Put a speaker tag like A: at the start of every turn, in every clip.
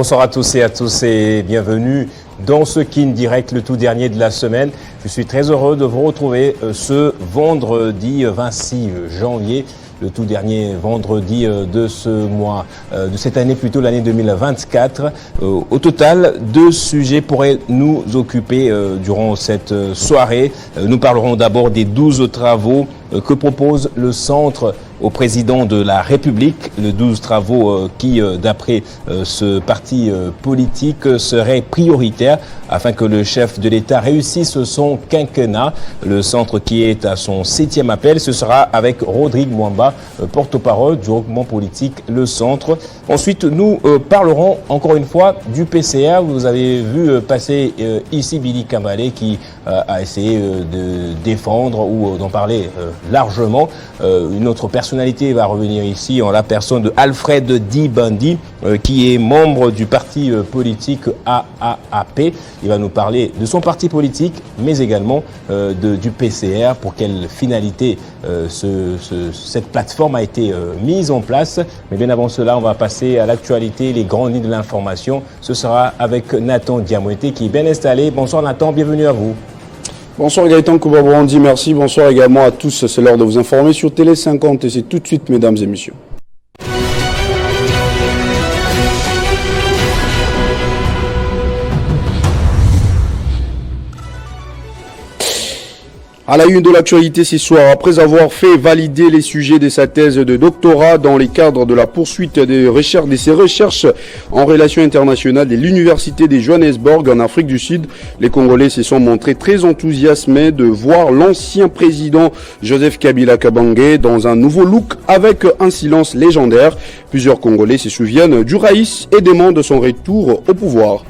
A: Bonsoir à tous et bienvenue dans ce Kin Direct, le tout dernier de la semaine. Je suis très heureux de vous retrouver ce vendredi 26 janvier, le tout dernier vendredi de ce mois, de cette année plutôt, l'année 2024. Au total, 2 sujets pourraient nous occuper durant cette soirée. Nous parlerons d'abord des 12 travaux que propose le Centre au président de la République, les 12 travaux qui, d'après ce parti politique, seraient prioritaires afin que le chef de l'État réussisse son quinquennat. Le centre qui est à son 7e appel, ce sera avec Rodrigue Mwamba, porte-parole du regroupement politique Le Centre. Ensuite, nous parlerons encore une fois du PCA. Vous avez vu passer ici Billy Kamale qui a essayé de défendre ou d'en parler largement. Une autre personnalité va revenir ici en la personne de Alfred Dibandi, qui est membre du parti politique AAP. Il va nous parler de son parti politique, mais également du PCR, pour quelle finalité cette plateforme a été mise en place. Mais bien avant cela, on va passer à l'actualité, les grandes lignes de l'information. Ce sera avec Nathan Diamouete qui est bien installé. Bonsoir Nathan, bienvenue à vous.
B: Bonsoir Gaëtan Koubabrandi, merci. Bonsoir également à tous. C'est l'heure de vous informer sur Télé 50 et c'est tout de suite, mesdames et messieurs. À la une de l'actualité ce soir, après avoir fait valider les sujets de sa thèse de doctorat dans les cadres de la poursuite de ses recherches en relations internationales de l'Université de Johannesburg en Afrique du Sud, les Congolais se sont montrés très enthousiasmés de voir l'ancien président Joseph Kabila Kabange dans un nouveau look avec un silence légendaire. Plusieurs Congolais se souviennent du Raïs et demandent son retour au pouvoir.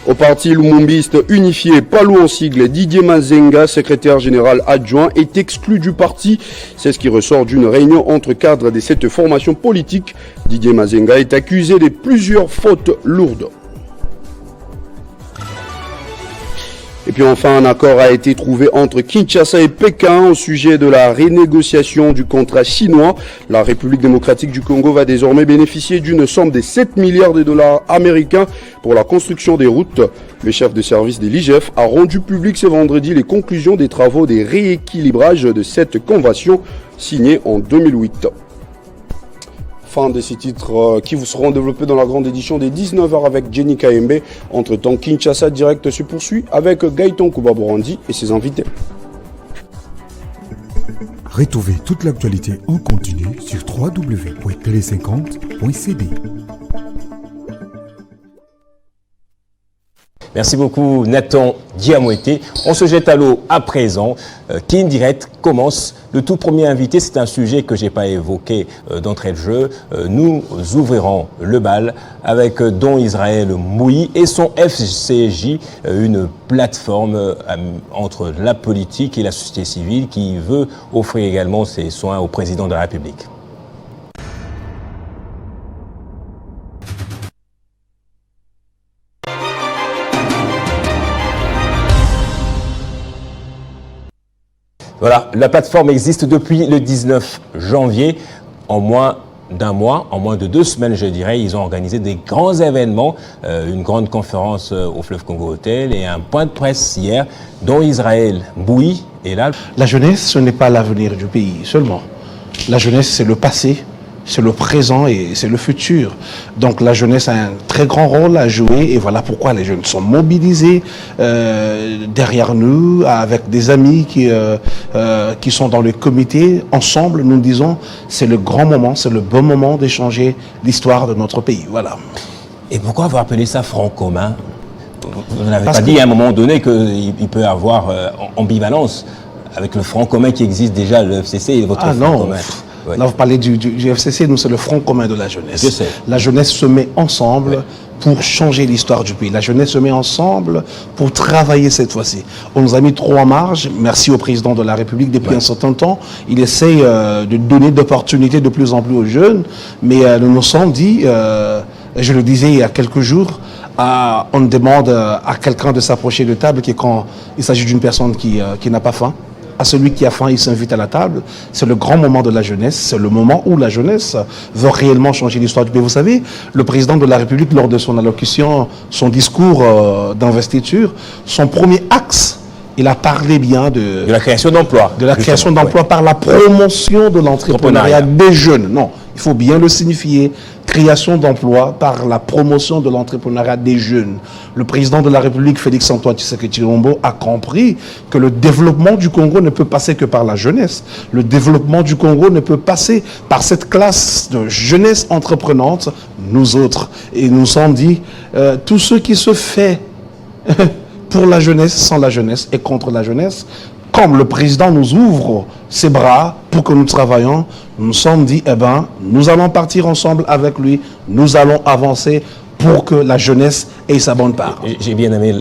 B: Au parti lumumbiste unifié, Palou en sigle, Didier Mazenga, secrétaire général adjoint, est exclu du parti. C'est ce qui ressort d'une réunion entre cadres de cette formation politique. Didier Mazenga est accusé de plusieurs fautes lourdes. Et puis enfin, un accord a été trouvé entre Kinshasa et Pékin au sujet de la renégociation du contrat chinois. La République démocratique du Congo va désormais bénéficier d'une somme de 7 milliards de dollars américains pour la construction des routes. Le chef de service de l'IGF a rendu public ce vendredi les conclusions des travaux de rééquilibrage de cette convention signée en 2008. Fin de ces titres qui vous seront développés dans la grande édition des 19h avec Jenny Kaembe. Entre-temps, Kinshasa Direct se poursuit avec Gaëtan Koubabrandi et ses invités.
C: Retrouvez toute l'actualité en continu sur www.tele50.cd.
A: Merci beaucoup Nathan Diamouete. On se jette à l'eau à présent. Kin Direct commence. Le tout premier invité, c'est un sujet que je n'ai pas évoqué d'entrée de jeu. Nous ouvrirons le bal avec Don Israël Mouyi et son FCJ, une plateforme entre la politique et la société civile qui veut offrir également ses soins au président de la République. Voilà, la plateforme existe depuis le 19 janvier. En moins d'un mois, en moins de 2 semaines, je dirais, ils ont organisé des grands événements, une grande conférence au Fleuve Congo Hotel et un point de presse hier, dont Israël Mouyi est là.
D: La jeunesse, ce n'est pas l'avenir du pays seulement. La jeunesse, c'est le passé, c'est le présent et c'est le futur. Donc la jeunesse a un très grand rôle à jouer et voilà pourquoi les jeunes sont mobilisés derrière nous, avec des amis qui sont dans le comité. Ensemble, nous disons, c'est le grand moment, c'est le bon moment d'échanger l'histoire de notre pays. Voilà.
A: Et pourquoi avoir appelé ça Front commun? Vous n'avez pas dit à un moment donné qu'il peut y avoir ambivalence avec le Front commun qui existe déjà, le FCC et votre Front commun?
D: Ouais. Là, vous parlez du FCC, nous, c'est le Front commun de la jeunesse.
A: Je sais.
D: La jeunesse se met ensemble pour changer l'histoire du pays. La jeunesse se met ensemble pour travailler cette fois-ci. On nous a mis trop en marge. Merci au président de la République depuis un certain temps. Il essaye de donner d'opportunités de plus en plus aux jeunes. Mais nous nous sommes dit, je le disais il y a quelques jours, on demande à quelqu'un de s'approcher de table quand il s'agit d'une personne qui n'a pas faim. à celui qui a faim, il s'invite à la table. C'est le grand moment de la jeunesse. C'est le moment où la jeunesse veut réellement changer l'histoire du pays. Vous savez, le président de la République, lors de son allocution, son discours d'investiture, son premier axe, il a parlé bien de
A: la création d'emplois.
D: De la création d'emplois par la promotion de l'entrepreneuriat des jeunes. Non, il faut bien le signifier. Création d'emplois par la promotion de l'entrepreneuriat des jeunes. Le président de la République, Félix-Antoine Tshisekedi Tshilombo, a compris que le développement du Congo ne peut passer que par la jeunesse. Le développement du Congo ne peut passer par cette classe de jeunesse entreprenante, nous autres. Et nous sommes dit, tout ce qui se fait pour la jeunesse, sans la jeunesse et contre la jeunesse, comme le président nous ouvre ses bras pour que nous travaillions, nous nous sommes dit, eh ben, nous allons partir ensemble avec lui, nous allons avancer pour que la jeunesse ait sa bonne part.
A: J'ai bien aimé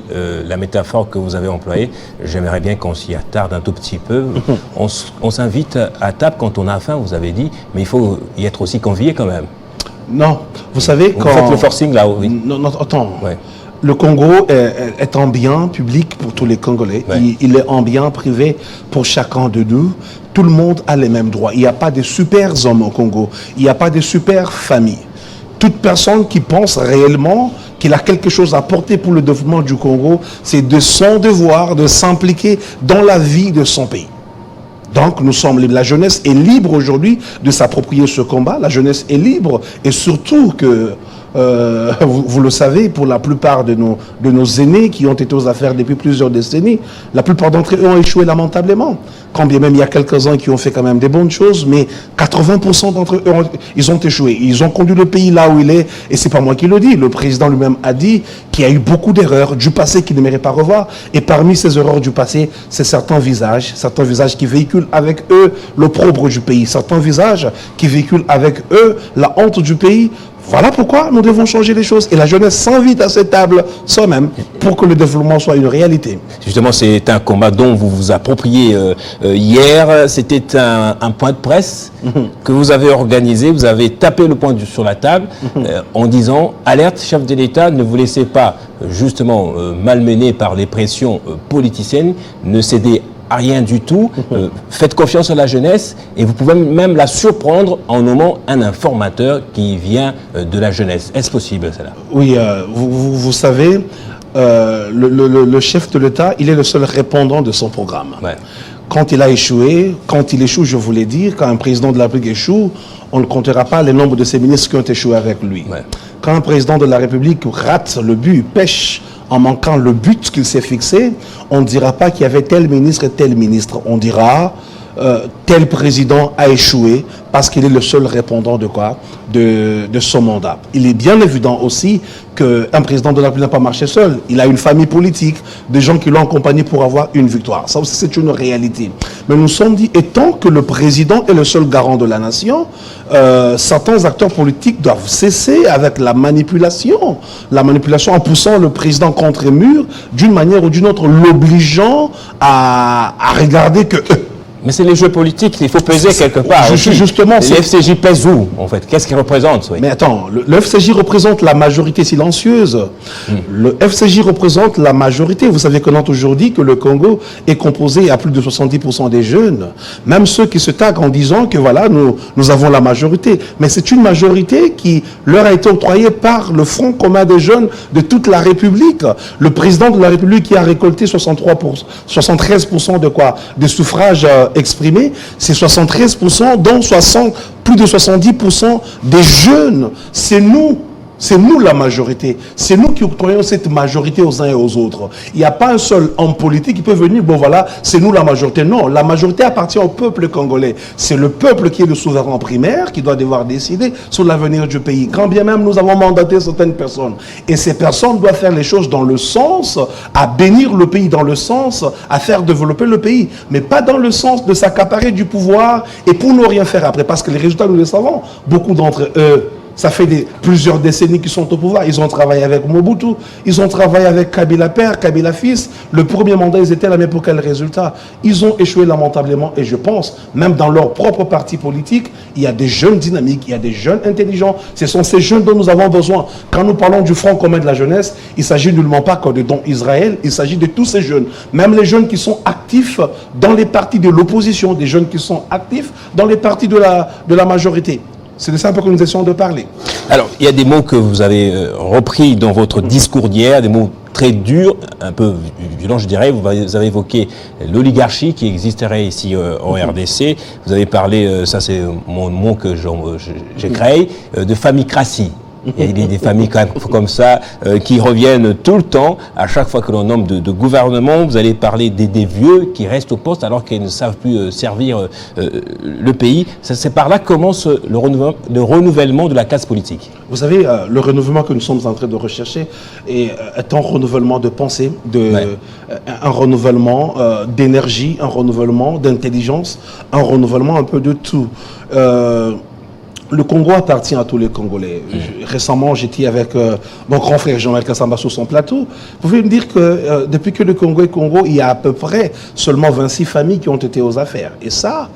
A: la métaphore que vous avez employée. J'aimerais bien qu'on s'y attarde un tout petit peu. On s'invite à table quand on a faim, vous avez dit, mais il faut y être aussi convié quand même.
D: Non, vous savez,
A: vous faites le forcing là, oui.
D: Non, attends.
A: Ouais.
D: Le Congo est un bien public pour tous les Congolais. Ouais. Il est un bien privé pour chacun de nous. Tout le monde a les mêmes droits. Il n'y a pas de super hommes au Congo. Il n'y a pas de super familles. Toute personne qui pense réellement qu'il a quelque chose à apporter pour le développement du Congo, c'est de son devoir de s'impliquer dans la vie de son pays. Donc, nous sommes libres. La jeunesse est libre aujourd'hui de s'approprier ce combat. La jeunesse est libre et surtout que vous le savez, pour la plupart de nos aînés qui ont été aux affaires depuis plusieurs décennies, la plupart d'entre eux ont échoué lamentablement. Quand bien même il y a quelques-uns qui ont fait quand même des bonnes choses, mais 80% d'entre eux, ils ont échoué. Ils ont conduit le pays là où il est, et c'est pas moi qui le dis. Le président lui-même a dit qu'il y a eu beaucoup d'erreurs du passé qu'il n'aimerait pas revoir. Et parmi ces erreurs du passé, c'est certains visages qui véhiculent avec eux l'opprobre du pays, certains visages qui véhiculent avec eux la honte du pays. Voilà pourquoi nous devons changer les choses. Et la jeunesse s'invite à cette table soi-même pour que le développement soit une réalité.
A: Justement, c'est un combat dont vous vous appropriez hier. C'était un point de presse que vous avez organisé. Vous avez tapé le point sur la table en disant « Alerte, chef de l'État, ne vous laissez pas justement malmener par les pressions politiciennes, ne cédez à rien du tout, faites confiance à la jeunesse et vous pouvez même la surprendre en nommant un informateur qui vient de la jeunesse. Est-ce possible, cela?
D: Oui, vous savez, le chef de l'État, il est le seul répondant de son programme. Ouais. Quand il a échoué, quand il échoue, je voulais dire, quand un président de la République échoue, on ne comptera pas les nombres de ses ministres qui ont échoué avec lui. Ouais. Quand un président de la République rate le but, pêche en manquant le but qu'il s'est fixé, on ne dira pas qu'il y avait tel ministre et tel ministre. On dira tel président a échoué parce qu'il est le seul répondant de quoi? De son mandat. Il est bien évident aussi qu'un président de la République n'a pas marché seul. Il a une famille politique, des gens qui l'ont accompagné pour avoir une victoire. Ça aussi, c'est une réalité. Mais nous sommes dit, étant que le président est le seul garant de la nation, certains acteurs politiques doivent cesser avec la manipulation. La manipulation en poussant le président contre un mur, d'une manière ou d'une autre, l'obligeant à regarder que...
A: Mais c'est les jeux politiques, il faut peser quelque part.
D: Justement,
A: le FCJ pèse où, en fait? Qu'est-ce qu'il représente? Oui.
D: Mais attends, le FCJ représente la majorité silencieuse. Le FCJ représente la majorité. Vous savez qu'on entend aujourd'hui que le Congo est composé à plus de 70% des jeunes. Même ceux qui se taguent en disant que voilà, nous avons la majorité. Mais c'est une majorité qui leur a été octroyée par le Front commun des jeunes de toute la République. Le président de la République qui a récolté 73% de quoi? Des suffrages exprimés, c'est 73%, dont plus de 70% des jeunes. C'est nous la majorité. C'est nous qui octroyons cette majorité aux uns et aux autres. Il n'y a pas un seul homme politique qui peut venir, bon voilà, c'est nous la majorité. Non, la majorité appartient au peuple congolais. C'est le peuple qui est le souverain primaire, qui doit devoir décider sur l'avenir du pays. Quand bien même nous avons mandaté certaines personnes. Et ces personnes doivent faire les choses dans le sens à bénir le pays, dans le sens à faire développer le pays. Mais pas dans le sens de s'accaparer du pouvoir et pour ne rien faire après. Parce que les résultats, nous les savons. Beaucoup d'entre eux Ça fait plusieurs décennies qu'ils sont au pouvoir. Ils ont travaillé avec Mobutu, ils ont travaillé avec Kabila père, Kabila fils. Le premier mandat, ils étaient là, mais pour quel résultat? Ils ont échoué lamentablement. Et je pense, même dans leur propre parti politique, il y a des jeunes dynamiques, il y a des jeunes intelligents. Ce sont ces jeunes dont nous avons besoin. Quand nous parlons du Front commun de la jeunesse, il ne s'agit nullement pas que de Don Israël, il s'agit de tous ces jeunes. Même les jeunes qui sont actifs dans les partis de l'opposition, des jeunes qui sont actifs dans les partis de la majorité. C'est de ça un peu que nous essayons de parler.
A: Alors, il y a des mots que vous avez repris dans votre discours d'hier, des mots très durs, un peu violents, je dirais. Vous avez évoqué l'oligarchie qui existerait ici en RDC. Vous avez parlé, ça c'est mon mot que j'ai créé, de famicratie. Il y a des familles comme ça qui reviennent tout le temps. À chaque fois que l'on nomme de gouvernement, vous allez parler des vieux qui restent au poste alors qu'ils ne savent plus servir le pays. C'est par là que commence le renouvellement de la classe politique.
D: Vous savez, le renouvellement que nous sommes en train de rechercher est un renouvellement de pensée, un renouvellement d'énergie, un renouvellement d'intelligence, un renouvellement un peu de tout. Le Congo appartient à tous les Congolais. Récemment, j'étais avec mon grand frère Jean-Marc Kassamba sur son plateau. Vous pouvez me dire que depuis que le Congo est Congo, il y a à peu près seulement 26 familles qui ont été aux affaires. Et ça,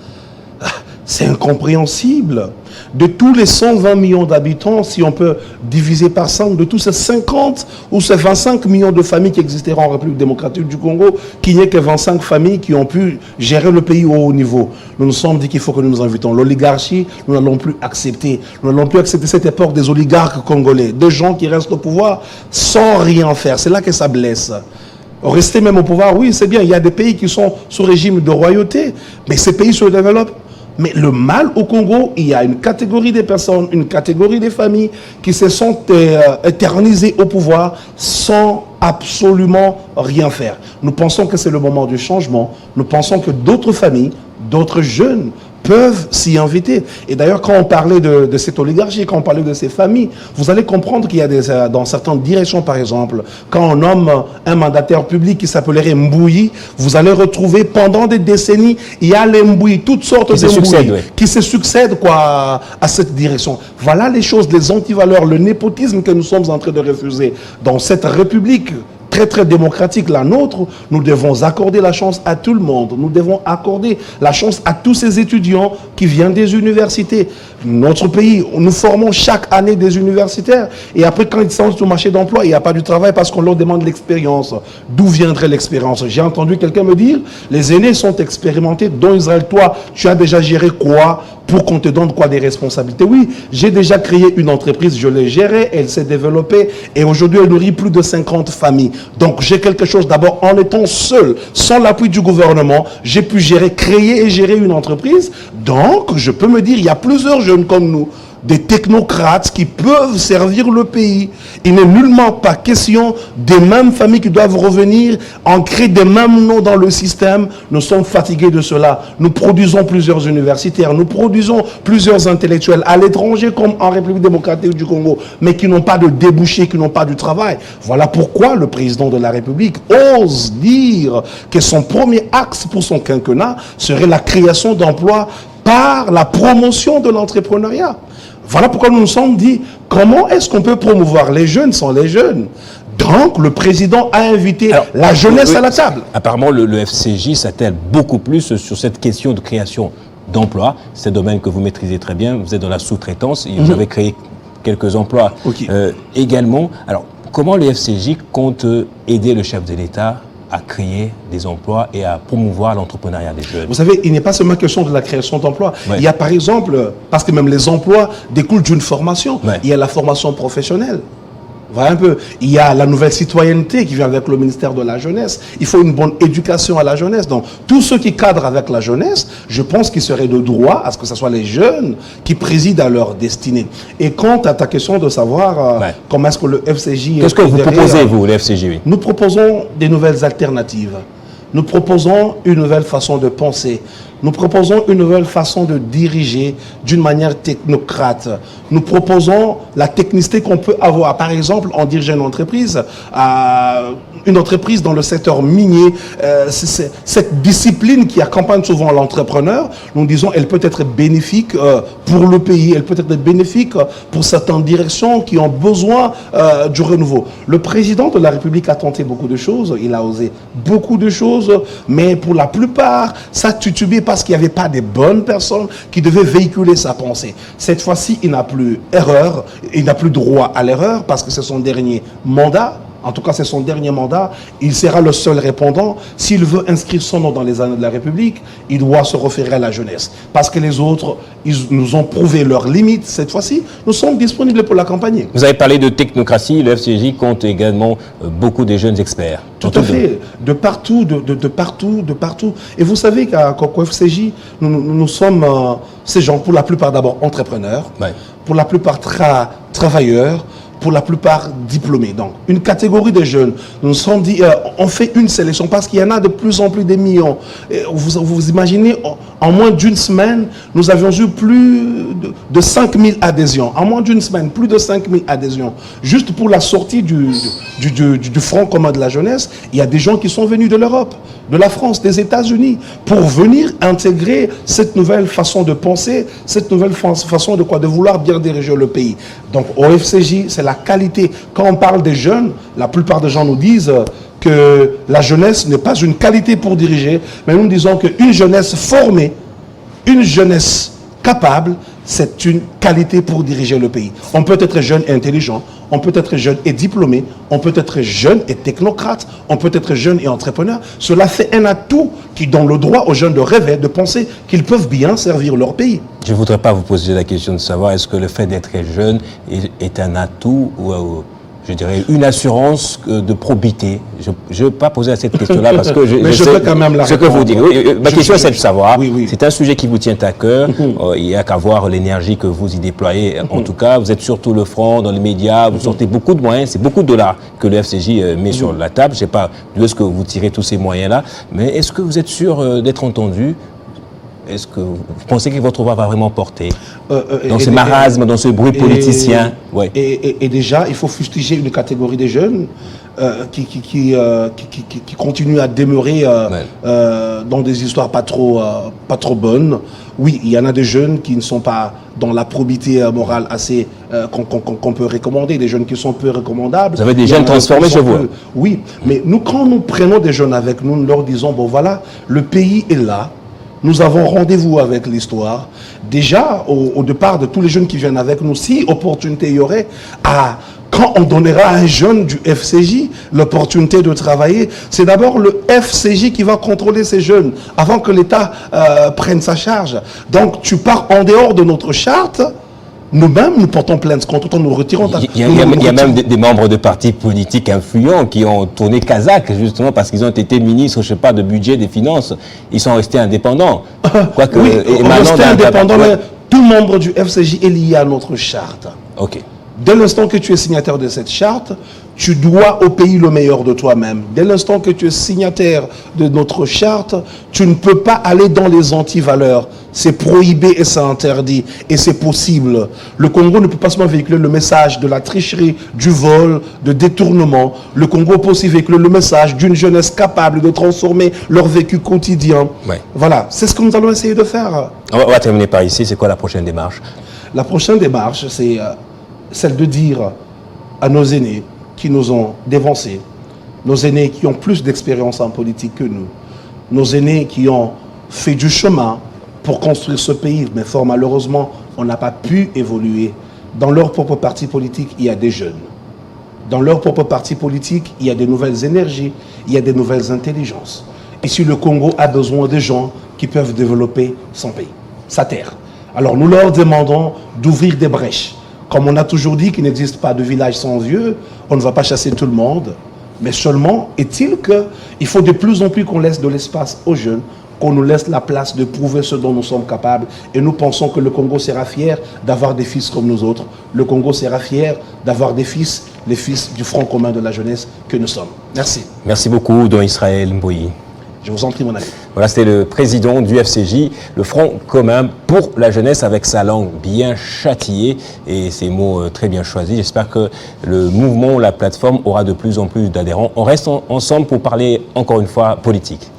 D: c'est incompréhensible. De tous les 120 millions d'habitants, si on peut diviser par 5, de tous ces 50 ou ces 25 millions de familles qui existeront en République démocratique du Congo, qu'il n'y ait que 25 familles qui ont pu gérer le pays au haut niveau. Nous nous sommes dit qu'il faut que nous nous invitons. L'oligarchie, nous n'allons plus accepter. Nous n'allons plus accepter cette époque des oligarques congolais, des gens qui restent au pouvoir sans rien faire. C'est là que ça blesse. Rester même au pouvoir, oui, c'est bien. Il y a des pays qui sont sous régime de royauté, mais ces pays se développent. Mais le mal au Congo, il y a une catégorie des personnes, une catégorie des familles qui se sont éternisées au pouvoir sans absolument rien faire. Nous pensons que c'est le moment du changement. Nous pensons que d'autres familles, d'autres jeunes peuvent s'y inviter. Et d'ailleurs, quand on parlait de cette oligarchie, quand on parlait de ces familles, vous allez comprendre qu'il y a dans certaines directions, par exemple, quand on nomme un mandataire public qui s'appellerait Mbouyi, vous allez retrouver pendant des décennies, il y a les Mbouyi, toutes sortes de Mbouyi qui se succèdent à cette direction. Voilà les choses, les antivaleurs, le népotisme que nous sommes en train de refuser dans cette république très très démocratique, la nôtre. Nous devons accorder la chance à tout le monde. Nous devons accorder la chance à tous ces étudiants qui viennent des universités. Notre pays, nous formons chaque année des universitaires. Et après, quand ils sont au marché d'emploi, il n'y a pas du travail parce qu'on leur demande l'expérience. D'où viendrait l'expérience? J'ai entendu quelqu'un me dire, les aînés sont expérimentés. Dont Israël, toi, tu as déjà géré quoi pour qu'on te donne quoi des responsabilités? Oui, j'ai déjà créé une entreprise, je l'ai gérée, elle s'est développée et aujourd'hui elle nourrit plus de 50 familles. Donc j'ai quelque chose, d'abord en étant seul, sans l'appui du gouvernement, j'ai pu créer et gérer une entreprise. Donc je peux me dire, il y a plusieurs jeunes comme nous, des technocrates qui peuvent servir le pays. Il n'est nullement pas question des mêmes familles qui doivent revenir, ancrer des mêmes noms dans le système. Nous sommes fatigués de cela. Nous produisons plusieurs universitaires, nous produisons plusieurs intellectuels à l'étranger comme en République démocratique du Congo, mais qui n'ont pas de débouchés, qui n'ont pas du travail. Voilà pourquoi le président de la République ose dire que son premier axe pour son quinquennat serait la création d'emplois par la promotion de l'entrepreneuriat. Voilà pourquoi nous nous sommes dit, comment est-ce qu'on peut promouvoir les jeunes sans les jeunes? Donc, le président a invité la jeunesse à la table.
A: Apparemment, le FCJ s'attelle beaucoup plus sur cette question de création d'emplois. C'est un domaine que vous maîtrisez très bien. Vous êtes dans la sous-traitance et vous avez créé quelques emplois également. Alors, comment le FCJ compte aider le chef de l'État à créer des emplois et à promouvoir l'entrepreneuriat des jeunes?
D: Vous savez, il n'est pas seulement question de la création d'emplois. Il y a par exemple, parce que même les emplois découlent d'une formation, il y a la formation professionnelle. Voilà un peu. Il y a la nouvelle citoyenneté qui vient avec le ministère de la Jeunesse. Il faut une bonne éducation à la jeunesse. Donc, tous ceux qui cadrent avec la jeunesse, je pense qu'il serait de droit à ce que ce soit les jeunes qui président à leur destinée. Et quant à ta question de savoir comment est-ce que le FCJ...
A: Qu'est-ce que vous proposez, vous, le FCJ?
D: Nous proposons des nouvelles alternatives. Nous proposons une nouvelle façon de penser. Nous proposons une nouvelle façon de diriger d'une manière technocrate. Nous proposons la technicité qu'on peut avoir. Par exemple, en dirigeant une entreprise dans le secteur minier, cette discipline qui accompagne souvent l'entrepreneur, nous disons, elle peut être bénéfique pour le pays, elle peut être bénéfique pour certaines directions qui ont besoin du renouveau. Le président de la République a tenté beaucoup de choses, il a osé beaucoup de choses, mais pour la plupart, ça titubait parce qu'il n'y avait pas des bonnes personnes qui devaient véhiculer sa pensée. Cette fois-ci, il n'a plus erreur, il n'a plus droit à l'erreur parce que c'est son dernier mandat. En tout cas, c'est son dernier mandat. Il sera le seul répondant. S'il veut inscrire son nom dans les annales de la République, il doit se référer à la jeunesse. Parce que les autres, ils nous ont prouvé leurs limites. Cette fois-ci, nous sommes disponibles pour l'accompagner.
A: Vous avez parlé de technocratie. Le FCJ compte également beaucoup de jeunes experts.
D: Tout à fait. De partout, de partout. Et vous savez qu'au FCJ, nous sommes ces gens, pour la plupart d'abord entrepreneurs, pour la plupart travailleurs, pour la plupart diplômés. Donc, une catégorie de jeunes. Nous nous sommes dit, on fait une sélection parce qu'il y en a de plus en plus des millions. Et vous imaginez, en moins d'une semaine, nous avions eu plus de 5000 adhésions. En moins d'une semaine, plus de 5000 adhésions. Juste pour la sortie du Front commun de la jeunesse, il y a des gens qui sont venus de l'Europe, de la France, des États-Unis, pour venir intégrer cette nouvelle façon de penser, cette nouvelle façon de vouloir bien diriger le pays. Donc, au FCJ, c'est la qualité. Quand on parle des jeunes, la plupart des gens nous disent que la jeunesse n'est pas une qualité pour diriger, mais nous disons qu'une jeunesse formée, une jeunesse capable, c'est une qualité pour diriger le pays. On peut être jeune et intelligent, on peut être jeune et diplômé, on peut être jeune et technocrate, on peut être jeune et entrepreneur. Cela fait un atout qui donne le droit aux jeunes de rêver, de penser qu'ils peuvent bien servir leur pays. Je
A: ne voudrais pas vous poser la question de savoir est-ce que le fait d'être jeune est un atout ou je dirais une assurance de probité. Je ne veux pas poser à cette question-là parce que je sais
D: peux quand même la
A: ce que vous dites. Oui, ma question c'est de savoir,
D: oui.
A: C'est un sujet qui vous tient à cœur, il n'y a qu'à voir l'énergie que vous y déployez. En tout cas, vous êtes surtout le front dans les médias, vous sortez beaucoup de moyens, c'est beaucoup de dollars que le FCJ met sur la table. Je ne sais pas d'où est-ce que vous tirez tous ces moyens-là, mais est-ce que vous êtes sûr d'être entendu ? Est-ce que vous pensez que votre voix va vraiment porter dans ce marasme, dans ce bruit politicien?
D: Et déjà, il faut fustiger une catégorie de jeunes qui continuent à demeurer dans des histoires pas trop bonnes. Oui, il y en a des jeunes qui ne sont pas dans la probité morale assez qu'on peut recommander, des jeunes qui sont peu recommandables.
A: Vous avez des jeunes transformés, je vois.
D: Oui, mais nous, quand nous prenons des jeunes avec nous, nous leur disons, bon voilà, le pays est là. Nous avons rendez-vous avec l'histoire. Déjà, au départ de tous les jeunes qui viennent avec nous, si opportunité il y aurait, quand on donnera à un jeune du FCJ l'opportunité de travailler, c'est d'abord le FCJ qui va contrôler ces jeunes avant que l'État prenne sa charge. Donc, tu pars en dehors de notre charte. Nous-mêmes, nous portons plainte contre toi, nous retirons ta...
A: Il y a même des membres de partis politiques influents qui ont tourné kazakh, justement, parce qu'ils ont été ministres, je ne sais pas, de budget, des finances. Ils sont restés indépendants.
D: Quoique, oui, restés indépendants, mais tout membre du FCJ est lié à notre charte.
A: Ok.
D: Dès l'instant que tu es signataire de cette charte, tu dois au pays le meilleur de toi-même. Dès l'instant que tu es signataire de notre charte, tu ne peux pas aller dans les antivaleurs. C'est prohibé et c'est interdit. Et c'est possible. Le Congo ne peut pas seulement véhiculer le message de la tricherie, du vol, de détournement. Le Congo peut aussi véhiculer le message d'une jeunesse capable de transformer leur vécu quotidien.
A: Ouais.
D: Voilà, c'est ce que nous allons essayer de faire.
A: On va terminer par ici. C'est quoi la prochaine démarche?
D: La prochaine démarche, c'est celle de dire à nos aînés qui nous ont dévancés, nos aînés qui ont plus d'expérience en politique que nous, nos aînés qui ont fait du chemin pour construire ce pays, mais fort malheureusement, on n'a pas pu évoluer. Dans leur propre parti politique, il y a des jeunes. Dans leur propre parti politique, il y a des nouvelles énergies, il y a des nouvelles intelligences. Ici, le Congo a besoin de gens qui peuvent développer son pays, sa terre. Alors nous leur demandons d'ouvrir des brèches. Comme on a toujours dit qu'il n'existe pas de village sans vieux, on ne va pas chasser tout le monde. Mais seulement, est-il qu'il faut de plus en plus qu'on laisse de l'espace aux jeunes, qu'on nous laisse la place de prouver ce dont nous sommes capables. Et nous pensons que le Congo sera fier d'avoir des fils comme nous autres. Le Congo sera fier d'avoir des fils, les fils du Front commun de la jeunesse que nous sommes. Merci.
A: Merci beaucoup, Don Israël Mboyi.
D: Je vous en prie, mon ami.
A: Voilà, c'était le président du FCJ, le Front commun pour la jeunesse, avec sa langue bien châtiée et ses mots très bien choisis. J'espère que le mouvement, la plateforme aura de plus en plus d'adhérents. On reste ensemble pour parler encore une fois politique.